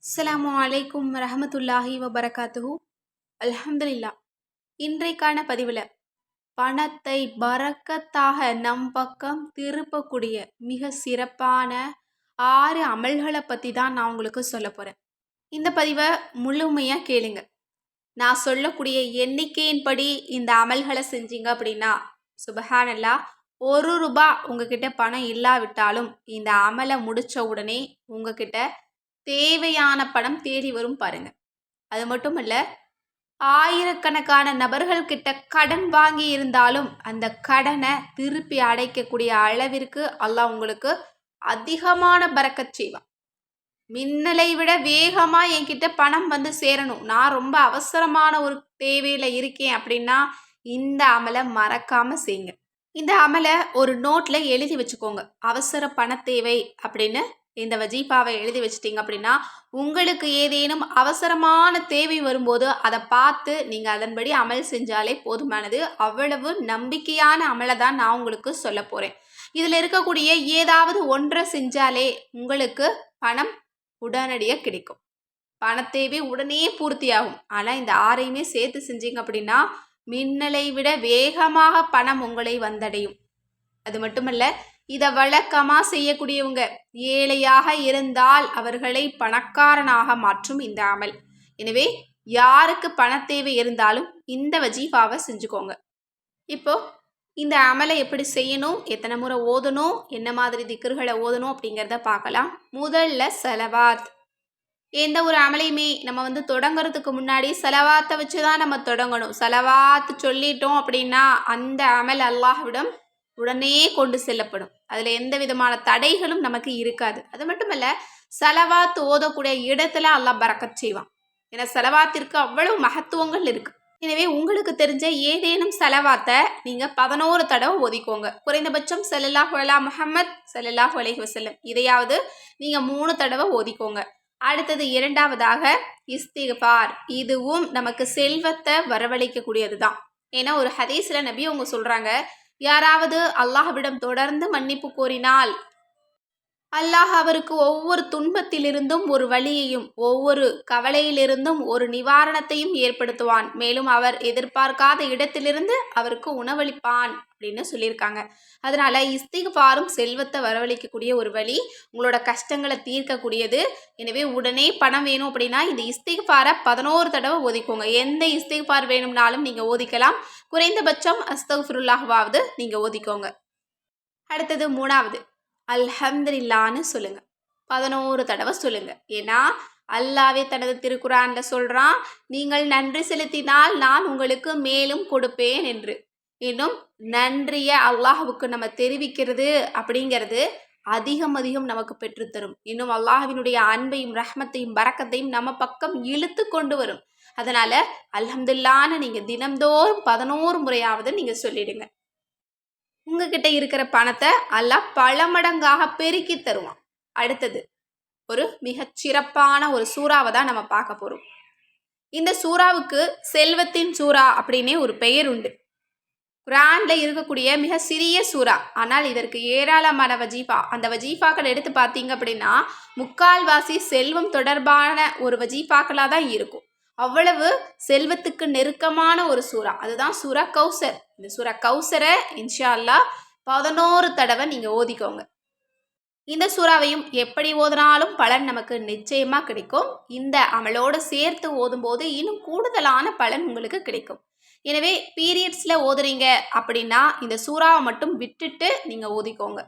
அஸ்ஸலாமு அலைக்கும் வரஹமத்துல்லாஹி வபரகாத்துஹு. அல்ஹம்துலில்லா. இன்றைக்கான பதிவில் பணத்தை பரக்கத்தாக நம் பக்கம் திருப்பக்கூடிய மிக சிறப்பான 6 அமல்களை பற்றி தான் நான் உங்களுக்கு சொல்ல போகிறேன். இந்த பதிவை முழுமையாக கேளுங்க. நான் சொல்லக்கூடிய எண்ணிக்கையின்படி இந்த அமல்களை செஞ்சீங்க அப்படின்னா சுபஹானல்லா, 1 ரூபா உங்ககிட்ட பணம் இல்லாவிட்டாலும் இந்த அமலை முடித்த உடனே உங்ககிட்ட தேவையான பணம் தேடி வரும் பாருங்க. அது மட்டும் இல்ல, ஆயிரக்கணக்கான நபர்கள் கிட்ட கடன் வாங்கி இருந்தாலும் அந்த கடனை திருப்பி அடைக்கக்கூடிய அளவிற்கு அல்லாஹ் உங்களுக்கு அதிகமான பரக்கத் செய்வான். மின்னலை விட வேகமா என்கிட்ட பணம் வந்து சேரணும், நான் ரொம்ப அவசரமான ஒரு தேவையில இருக்கேன் அப்படின்னா இந்த அமலை மறக்காம செய்யுங்க. இந்த அமலை ஒரு நோட்ல எழுதி வச்சுக்கோங்க. அவசர பண தேவை அப்படின்னு இந்த வஜீஃபாவை எழுதி வச்சிட்டிங்க அப்படின்னா உங்களுக்கு ஏதேனும் அவசரமான தேவை வரும்போது அதை பார்த்து நீங்கள் அதன்படி அமல் செஞ்சாலே போதுமானது. அவ்வளவு நம்பிக்கையான அமலை தான் நான் உங்களுக்கு சொல்ல போகிறேன். இதில் இருக்கக்கூடிய ஏதாவது ஒன்றை செஞ்சாலே உங்களுக்கு பணம் உடனடியாக கிடைக்கும். பண தேவை உடனே பூர்த்தி ஆகும். ஆனால் இந்த 6ஐயுமே சேர்த்து செஞ்சீங்க அப்படின்னா மின்னலை விட வேகமாக பணம் உங்களை வந்தடையும். அது மட்டுமல்ல, இதை வழக்கமாக செய்யக்கூடியவங்க ஏழையாக இருந்தால் அவர்களை பணக்காரனாக மாற்றும் இந்த அமல். எனவே யாருக்கு பண தேவை இருந்தாலும் இந்த வஜீஃபாவை செஞ்சுக்கோங்க. இப்போ இந்த அமலை எப்படி செய்யணும், எத்தனை முறை ஓதணும், என்ன மாதிரி திக்ருகளை ஓதணும் அப்படிங்கிறத பார்க்கலாம். முதல்ல சலவாத். எந்த ஒரு அமலையுமே நம்ம தொடங்குறதுக்கு முன்னாடி சலவாத்தை வச்சு தான் நம்ம தொடங்கணும். சலவாத்து சொல்லிட்டோம் அப்படின்னா அந்த அமல் அல்லாஹ்விடம் உடனே கொண்டு செல்லப்படும். அதில் எந்த விதமான தடைகளும் நமக்கு இருக்காது. அது மட்டுமல்ல, சலவாத்து ஓதக்கூடிய இடத்துல அல்லாஹ் பரக்கத் செய்வான். ஏன்னா சலவாத்திற்கு அவ்வளவு மகத்துவங்கள் இருக்கு. எனவே உங்களுக்கு தெரிஞ்ச ஏதேனும் சலவாத்தை நீங்கள் 11 தடவை ஓதிக்கோங்க. குறைந்தபட்சம் ஸல்லல்லாஹு அலா முஹம்மத் ஸல்லல்லாஹு அலைஹி வஸல்லம் இதையாவது நீங்கள் 3 தடவை ஓதிக்கோங்க. அடுத்தது இரண்டாவதாக இஸ்திக்ஃபார். இதுவும் நமக்கு செல்வத்தை வரவழைக்கக்கூடியது தான். ஏன்னா ஒரு ஹதீஸில் நபி அவங்க சொல்கிறாங்க, யாராவது அல்லாஹ்விடம் தொடர்ந்து மன்னிப்பு கோரினால் அல்லாஹ் அவருக்கு ஒவ்வொரு துன்பத்திலிருந்தும் ஒரு வழியையும் ஒவ்வொரு கவலையிலிருந்தும் ஒரு நிவாரணத்தையும் ஏற்படுத்துவான். மேலும் அவர் எதிர்பார்க்காத இடத்திலிருந்து அவருக்கு உணவளிப்பான் அப்படின்னு சொல்லியிருக்காங்க. அதனால இஸ்திக்ஃபாரும் செல்வத்தை வரவழைக்கக்கூடிய ஒரு வழி, உங்களோட கஷ்டங்களை தீர்க்கக்கூடியது. எனவே உடனே பணம் வேணும் அப்படின்னா இந்த இஸ்திக்ஃபாரை 11 தடவை ஓதிக்கோங்க. எந்த இஸ்திக்ஃபார் வேணும்னாலும் நீங்கள் ஓதிக்கலாம். குறைந்தபட்சம் அஸ்தக்ஃபிருல்லாஹ்வாவது நீங்கள் ஓதிக்கோங்க. அடுத்தது மூணாவது அல்ஹம்துலில்லான்னு சொல்லுங்க. 11 தடவை சொல்லுங்க. ஏன்னா அல்லாவே தனது திருக்குரான்ல சொல்றான், நீங்கள் நன்றி செலுத்தினால் நான் உங்களுக்கு மேலும் கொடுப்பேன் என்று. இன்னும் நன்றிய அல்லாஹ்வுக்கு நம்ம தெரிவிக்கிறது அப்படிங்கிறது அதிகம் நமக்கு பெற்றுத்தரும். இன்னும் அல்லாஹ்வினுடைய அன்பையும் ரஹ்மத்தையும் பரக்கத்தையும் நம்ம பக்கம் இழுத்து கொண்டு வரும். அதனால அல்ஹம்துலில்லான்னு நீங்க தினம்தோறும் 11 முறையாவது நீங்க சொல்லிடுங்க. உங்ககிட்ட இருக்கிற பணத்தை அல்லாஹ் பல மடங்காக பெருக்கி தருவான். அடுத்தது ஒரு மிகச் சிறப்பான ஒரு சூறாவை தான் நம்ம பார்க்க போறோம். இந்த சூறாவுக்கு செல்வத்தின் சூறா அப்படின்னே ஒரு பெயர் உண்டு. குர்ஆன்ல இருக்கக்கூடிய மிக சிறிய சூறா, ஆனால் இதற்கு ஏராளமான வஜீஃபா. அந்த வஜீஃபாக்கள் எடுத்து பார்த்தீங்க அப்படின்னா முக்கால்வாசி செல்வம் தொடர்பான ஒரு வஜீஃபாக்களாக தான் இருக்கும். அவ்வளவு செல்வத்துக்கு நெருக்கமான ஒரு சூறா, அதுதான் சூரா கௌசர். இந்த சூரா கௌசரை இன்ஷா அல்லாஹ் 11 தடவை நீங்கள் ஓதிக்கோங்க. இந்த சூறாவையும் எப்படி ஓதினாலும் பலன் நமக்கு நிச்சயமாக கிடைக்கும். இந்த அமலோடு சேர்த்து ஓதும்போது இன்னும் கூடுதலான பலன் உங்களுக்கு கிடைக்கும். எனவே பீரியட்ஸில் ஓதுறீங்க அப்படின்னா இந்த சூறாவை மட்டும் விட்டுட்டு நீங்கள் ஓதிக்கோங்க.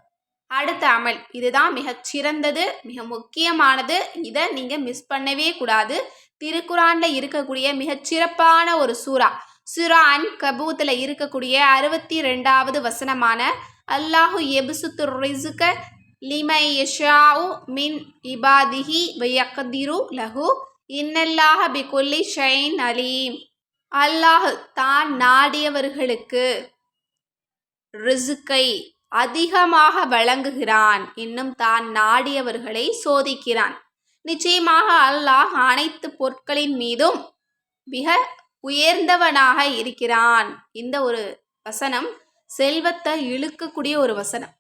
அடுத்த அமல் இதுதான் மிகச்சிறந்தது, மிக முக்கியமானது. இதை நீங்கள் மிஸ் பண்ணவே கூடாது. திருக்குரான்ல இருக்கக்கூடிய மிகச்சிறப்பான ஒரு சூறா, சூரா அன்கபூத்தில் இருக்கக்கூடிய 62வது வசனமான அல்லாஹு எப்சுத்து ரிஸ்க லிமை யஷாஉ மின் இபாதிஹி வயக்திரு லஹு இன்னல்லாஹ பிகுல்லி ஷைஇன் அலீம். அல்லாஹ் தான் நாடியவர்களுக்கு ரிஸ்கை அதிகமாக வழங்குகிறான், இன்னும் தான் நாடியவர்களை சோதிக்கிறான். நிச்சயமாக அல்லாஹ் அனைத்து பொருட்களின் மீதும் மிக உயர்ந்தவனாக இருக்கிறான். இந்த ஒரு வசனம் செல்வத்தை இழுக்கக்கூடிய ஒரு வசனம்.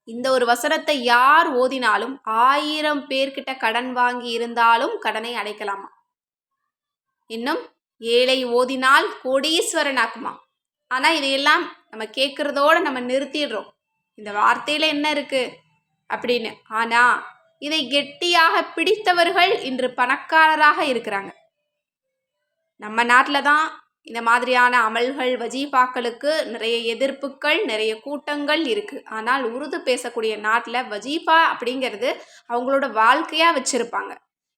இந்த ஒரு வசனத்தை யார் ஓதினாலும் 1000 பேர்கிட்ட கடன் வாங்கி இருந்தாலும் கடனை அடைக்கலாமா. இன்னும் ஏழை ஓதினால் கோடீஸ்வரன் ஆக்குமா. ஆனால் இதையெல்லாம் நம்ம கேட்குறதோடு நம்ம நிறுத்திடுறோம். இந்த வார்த்தையில் என்ன இருக்குது அப்படின்னு. ஆனால் இதை கெட்டியாக பிடித்தவர்கள் இன்று பணக்காரராக இருக்கிறாங்க. நம்ம நாட்டில் தான் இந்த மாதிரியான அமல்கள் வஜீஃபாக்களுக்கு நிறைய எதிர்ப்புகள், நிறைய கூட்டங்கள் இருக்குது. ஆனால் உருது பேசக்கூடிய நாட்டில் வஜீஃபா அப்படிங்கிறது அவங்களோட வாழ்க்கையாக வச்சுருப்பாங்க.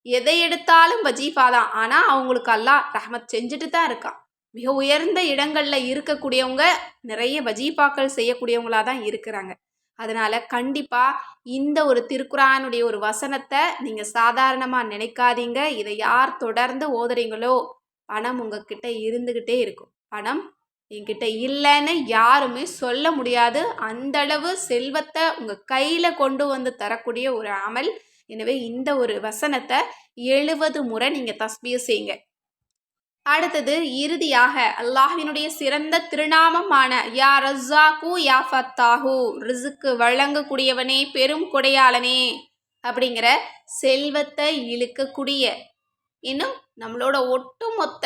எதை எடுத்தாலும் வஜீஃபா தான். ஆனால் அவங்களுக்கு அல்லாஹ் ரஹ்மத் செஞ்சுட்டு தான் இருக்கான். மிக உயர்ந்த இடங்களில் இருக்கக்கூடியவங்க நிறைய வஜீஃபாக்கள் செய்யக்கூடியவங்களாக தான் இருக்கிறாங்க. அதனால் கண்டிப்பாக இந்த ஒரு திருக்குரானுடைய ஒரு வசனத்தை நீங்கள் சாதாரணமாக நினைக்காதீங்க. இதை யார் தொடர்ந்து ஓதுறீங்களோ பணம் உங்ககிட்ட இருந்துக்கிட்டே இருக்கும். பணம் என்கிட்ட இல்லைன்னு யாருமே சொல்ல முடியாது. அந்தளவு செல்வத்தை உங்கள் கையில் கொண்டு வந்து தரக்கூடிய ஒரு அமல். எனவே இந்த ஒரு வசனத்தை 70 முறை நீங்கள் தஸ்பீஹ் செய்யுங்க. அடுத்தது இறுதியாக அல்லாஹ்வினுடைய சிறந்த திருநாமமான யா ரஸாக்கு யா ஃபத்தாஹு, ரிசுக்கு வழங்கக்கூடியவனே, பெரும் கொடையாளனே அப்படிங்கிற செல்வத்தை இழுக்கக்கூடிய, இன்னும் நம்மளோட ஒட்டுமொத்த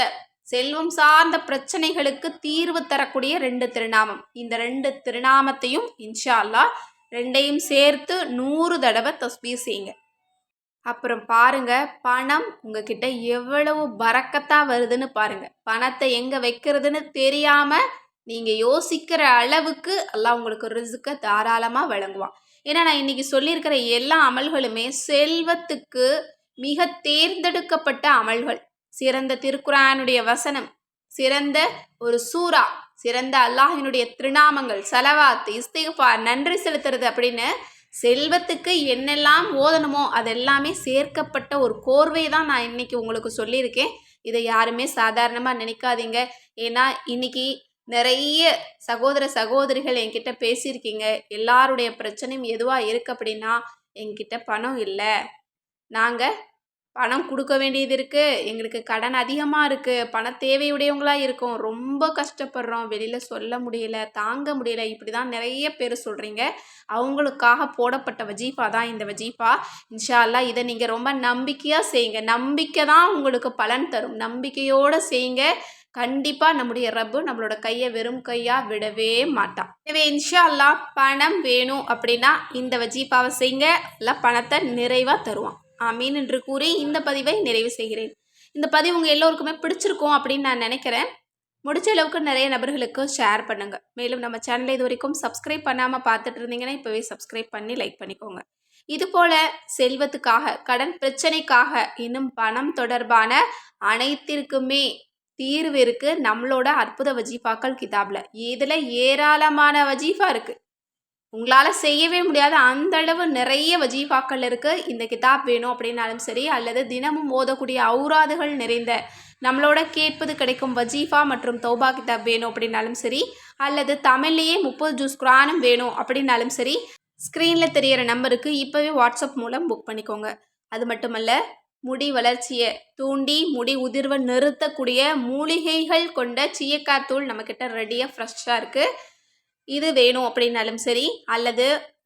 செல்வம் சார்ந்த பிரச்சனைகளுக்கு தீர்வு தரக்கூடிய 2 திருநாமம். இந்த 2 திருநாமத்தையும் இன்ஷா அல்லாஹ் 2ஐயும் சேர்த்து 100 தடவை தஸ்பீஹ் செய்யுங்க. அப்புறம் பாருங்க, பணம் உங்ககிட்ட எவ்வளவு பரக்கத்தா வருதுன்னு பாருங்க. பணத்தை எங்க வைக்கிறதுன்னு தெரியாம நீங்க யோசிக்கிற அளவுக்கு அல்லாஹ் உங்களுக்கு ரிஸ்கை தாராளமா வழங்குவான். ஏன்னா நான் இன்னைக்கு சொல்லியிருக்கிற எல்லா அமல்களுமே செல்வத்துக்கு மிக தேர்ந்தெடுக்கப்பட்ட அமல்கள். சிறந்த திருக்குரானுடைய வசனம், சிறந்த ஒரு சூரா, சிறந்த அல்லாஹினுடைய திருநாமங்கள், சலவாத், இஸ்திக்ஃபார், நன்றி செலுத்துறது அப்படின்னு செல்வத்துக்கு என்னெல்லாம் ஓதணுமோ அதெல்லாமே சேர்க்கப்பட்ட ஒரு கோர்வை தான் நான் இன்னைக்கு உங்களுக்கு சொல்லியிருக்கேன். இதை யாருமே சாதாரணமாக நினைக்காதீங்க. ஏன்னா இன்னைக்கு நிறைய சகோதர சகோதரிகள் என்கிட்ட பேசியிருக்கீங்க. எல்லாருடைய பிரச்சனையும் எதுவாக இருக்குது அப்படின்னா, என்கிட்ட பணம் இல்லை, நாங்கள் பணம் கொடுக்க வேண்டியது இருக்குது, எங்களுக்கு கடன் அதிகமாக இருக்குது, பண தேவையுடையவங்களாக இருக்கோம், ரொம்ப கஷ்டப்படுறோம், வெளியில் சொல்ல முடியல, தாங்க முடியல, இப்படி தான் நிறைய பேர் சொல்கிறீங்க. அவங்களுக்காக போடப்பட்ட வஜீஃபா தான் இந்த வஜீஃபா. இன்ஷா அல்லாஹ் இதை நீங்கள் ரொம்ப நம்பிக்கையாக செய்யுங்க. நம்பிக்கை தான் உங்களுக்கு பலன் தரும். நம்பிக்கையோடு செய்யுங்க. கண்டிப்பாக நம்முடைய ரப்பு நம்மளோட கையை வெறும் கையாக விடவே மாட்டான். எனவே இன்ஷா அல்லாஹ் பணம் வேணும் அப்படின்னா இந்த வஜீஃபாவை செய்யுங்க. எல்லாம் பணத்தை நிறைவாக தருவான். ஆமீன் என்று கூறி இந்த பதிவை நிறைவு செய்கிறேன். இந்த பதிவு உங்கள் எல்லோருக்குமே பிடிச்சிருக்கும் அப்படின்னு நான் நினைக்கிறேன். முடிச்ச அளவுக்கு நிறைய நபர்களுக்கு ஷேர் பண்ணுங்கள். மேலும் நம்ம சேனலை இது வரைக்கும் சப்ஸ்கிரைப் பண்ணாமல் பார்த்துட்டு இருந்தீங்கன்னா இப்போவே சப்ஸ்கிரைப் பண்ணி லைக் பண்ணிக்கோங்க. இதுபோல் செல்வத்துக்காக, கடன் பிரச்சனைக்காக, இன்னும் பணம் தொடர்பான அனைத்திற்குமே தீர்வு இருக்குது நம்மளோட அற்புத வஜீஃபாக்கள் கிதாபில். இதில் ஏராளமான வஜீஃபா இருக்குது. உங்களால் செய்யவே முடியாத அந்த அளவு நிறைய வஜீஃபாக்கள் இருக்குது. இந்த கிதாப் வேணும் அப்படின்னாலும் சரி, அல்லது தினமும் ஓதக்கூடிய ஔராதுகள் நிறைந்த நம்மளோட கேட்பது கிடைக்கும் வஜீஃபா மற்றும் தௌபா கிதாப் வேணும் அப்படின்னாலும் சரி, அல்லது தமிழ்லேயே 30 ஜூஸ் குரானும் வேணும் அப்படின்னாலும் சரி, ஸ்க்ரீனில் தெரிகிற நம்பருக்கு இப்போவே வாட்ஸ்அப் மூலம் புக் பண்ணிக்கோங்க. அது மட்டுமல்ல, முடி வளர்ச்சியை தூண்டி முடி உதிர்வை நிறுத்தக்கூடிய மூலிகைகள் கொண்ட சீயக்காய் தூள் நம்மக்கிட்ட ரெடியாக ஃப்ரெஷ்ஷாக இருக்குது. இது வேணும் அப்படின்னாலும் சரி, அல்லது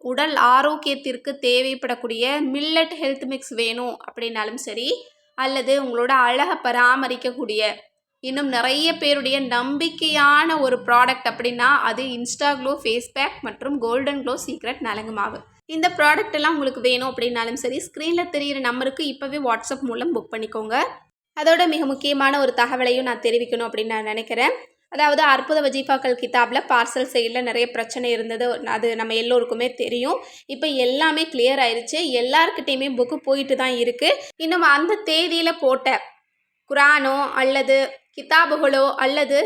உடல் ஆரோக்கியத்திற்கு தேவைப்படக்கூடிய மில்லட் ஹெல்த் மிக்ஸ் வேணும் அப்படின்னாலும் சரி, அல்லது உங்களோட அழகை பராமரிக்கக்கூடிய இன்னும் நிறைய பேருடைய நம்பிக்கையான ஒரு ப்ராடக்ட் அப்படின்னா அது இன்ஸ்டா க்ளோ ஃபேஸ் பேக் மற்றும் கோல்டன் க்ளோ சீக்ரெட் நலங்கு மாவு. இந்த ப்ராடக்ட் எல்லாம் உங்களுக்கு வேணும் அப்படின்னாலும் சரி, ஸ்க்ரீனில் தெரிகிற நம்பருக்கு இப்போவே வாட்ஸ்அப் மூலம் புக் பண்ணிக்கோங்க. அதோட மிக முக்கியமான ஒரு தகவலையும் நான் தெரிவிக்கணும் அப்படின்னு நான் நினைக்கிறேன். அதாவது அற்புத வஜீஃபாக்கள் கிதாபில் பார்சல் சைடில் நிறைய பிரச்சனை இருந்தது. அது நம்ம எல்லோருக்குமே தெரியும். இப்போ எல்லாமே கிளியர் ஆயிடுச்சு. எல்லாருக்கிட்டையுமே புக்கு போயிட்டு தான் இருக்குது. இன்னும் அந்த தேதியில் போட்ட குரானோ அல்லது கிதாபுகளோ அல்லது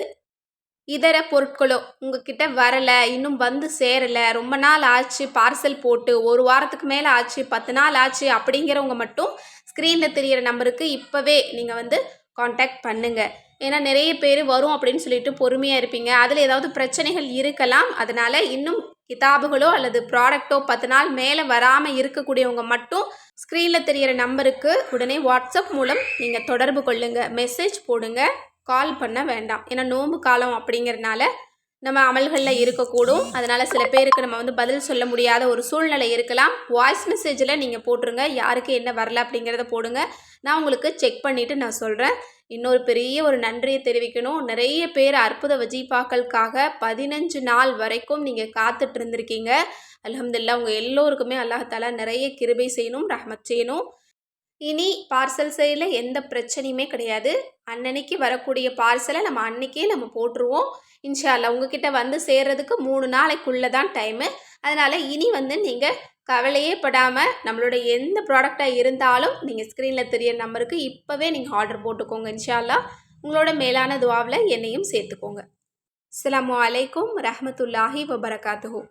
இதர பொருட்களோ உங்ககிட்ட வரலை, இன்னும் வந்து சேரலை, ரொம்ப நாள் ஆச்சு பார்சல் போட்டு, ஒரு வாரத்துக்கு மேலே ஆச்சு, 10 நாள் ஆச்சு அப்படிங்கிறவங்க மட்டும் ஸ்க்ரீனில் தெரிகிற நம்பருக்கு இப்போவே நீங்கள் வந்து காண்டாக்ட் பண்ணுங்கள். ஏன்னா நிறைய பேர் வரும் அப்படின்னு சொல்லிட்டு பொறுமையாக இருப்பீங்க. அதில் ஏதாவது பிரச்சனைகள் இருக்கலாம். அதனால் இன்னும் கிதாபுகளோ அல்லது ப்ராடக்டோ 10 நாள் மேலே வராமல் இருக்கக்கூடியவங்க மட்டும் ஸ்க்ரீனில் தெரிகிற நம்பருக்கு உடனே வாட்ஸ்அப் மூலம் நீங்கள் தொடர்பு கொள்ளுங்கள். மெசேஜ் போடுங்க, கால் பண்ண வேண்டாம். ஏன்னா நோன்பு காலம் அப்படிங்கிறதுனால நம்ம அமல்களில் இருக்கக்கூடும். அதனால் சில பேருக்கு நம்ம வந்து பதில் சொல்ல முடியாத ஒரு சூழ்நிலை இருக்கலாம். வாய்ஸ் மெசேஜில் நீங்கள் போட்டுருங்க, யாருக்கு என்ன வரல அப்படிங்கிறத போடுங்க. நான் உங்களுக்கு செக் பண்ணிவிட்டு நான் சொல்கிறேன். இன்னொரு பெரிய ஒரு நன்றியை தெரிவிக்கணும். நிறைய பேர் அற்புத வஜீஃபாக்களுக்காக 15 நாள் வரைக்கும் நீங்கள் காத்துட்டு இருந்திருக்கீங்க. அல்ஹம்துலில்லாஹ் உங்கள் எல்லோருக்குமே அல்லாஹ் தஆலா நிறைய கிருபை செய்யணும், ரஹ்மத் செய்யணும். இனி பார்சல் சைடில் எந்த பிரச்சனையுமே கிடையாது. அன்னன்னைக்கு வரக்கூடிய பார்சலை நம்ம அன்னைக்கே நம்ம போட்டுருவோம். இன்ஷா அல்லாஹ் உங்ககிட்ட வந்து சேர்றதுக்கு 3 நாளைக்குள்ளே தான் டைமு. அதனால் இனி வந்து நீங்கள் கவலையே படாமல் நம்மளோட எந்த ப்ராடக்டாக இருந்தாலும் நீங்கள் ஸ்க்ரீனில் தெரிய நம்பருக்கு இப்போவே நீங்கள் ஆர்டர் போட்டுக்கோங்க. இன்ஷா அல்லாஹ் உங்களோட மேலான துஆவில் என்னையும் சேர்த்துக்கோங்க. அஸ்ஸலாமு அலைக்கும் ரஹ்மத்துல்லாஹி வபரகாத்துஹு.